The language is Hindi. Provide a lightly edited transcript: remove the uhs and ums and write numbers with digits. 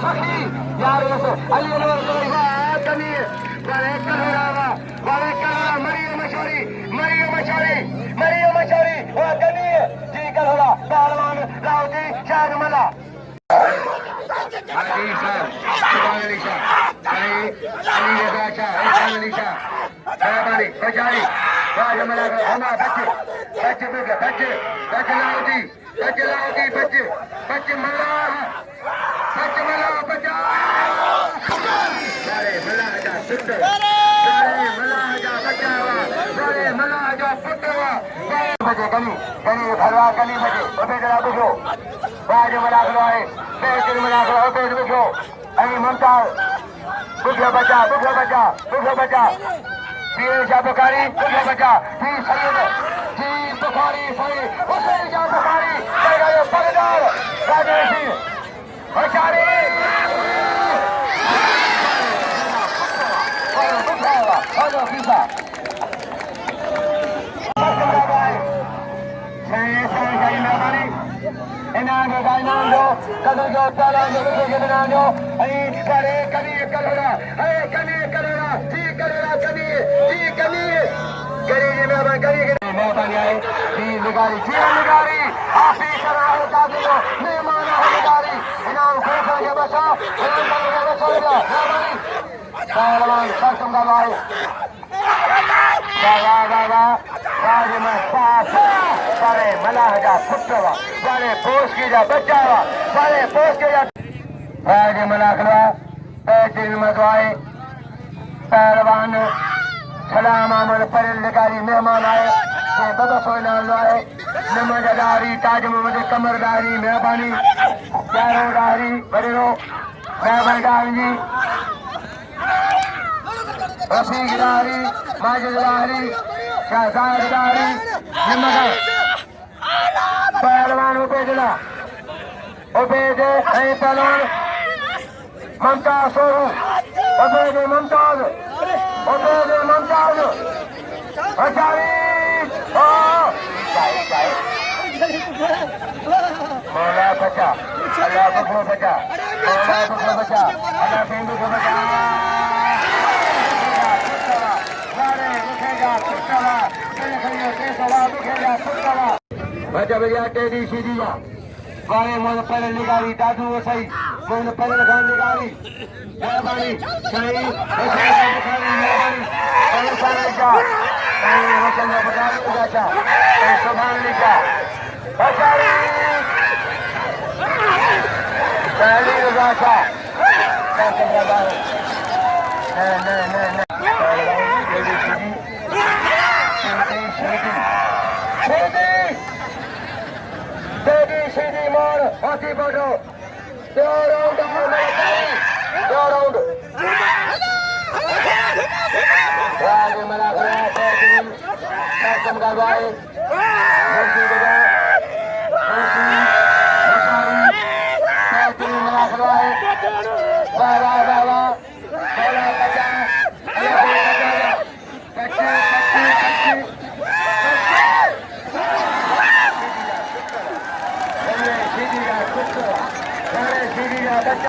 सखी यार अली अनवर कमी वाले कलोरा मरियम मशोरी वो कमी जी कलोरा पहलवान राव जी शाहद मला जी सर सुभान अली शाह अली रजा शाह इरफान अली शाह बराबरी बचारी राज मला हमा बच्चे मला बचा सारे मलाह जा पुत्र सारे मलाह जा बचावा सारे मलाह जा पुत्रवा बजे गली भरवा गली बजे ओबे जरा बुझो राज मलाखरो है बेजर मलाखरो ओबे बुझो अई मुमताज बुझो बचा पीर शाह बुखारी बुझो बचा पीर सैयद जी बुखारी सही हुसैन शाह बुखारी तेरा पगदार राजेशी बचारी हेलो पीसा इनाम जो कदर जो ताला जो इनाम जो करे कभी करोड़ा जी करोड़ा कभी गरीब में गरीब मेहरबानी आए जी निगारी आप ही करा होता दियो मेहमान निगारी इनाम खुश के बसा मेहरबानी पहलवान कसम का भाई राज में सारे मलाह जा पुत्रवा सारे पोष की जा बच्चावा सारे पोष के जा राज मलाखड़ा पैसे मदवाए पहलवान सलाम अमल परेल निकारी मेहमान आए बदो सोनाम आए नमजदारी ताज मोहम्मद कमरदारी मेहरबानी चारोदारी बड़ेरो मेहरबानी जी रफीकदारी माजिददारी शहजाददारी हिम्मत पहलवान उबेदला उबेद पहलवान ममताज सोरू उबेद मुमताज बचारी मौला बचा अल्लाह बखरो बचा अल्लाह बेंदू को बचा बचा भैया टेडी शीदी जा वारे मोन पर निगारी दादू वसई मोन पर खान निगारी मेहरबानी सही बुखारी मेहरबानी परेशान जा वचन बुखारी जा सुभान लिखा बचारी पहली रजा Shah Shaydi Moro, Hati Bodo, go round, Malakhra, Malakhra,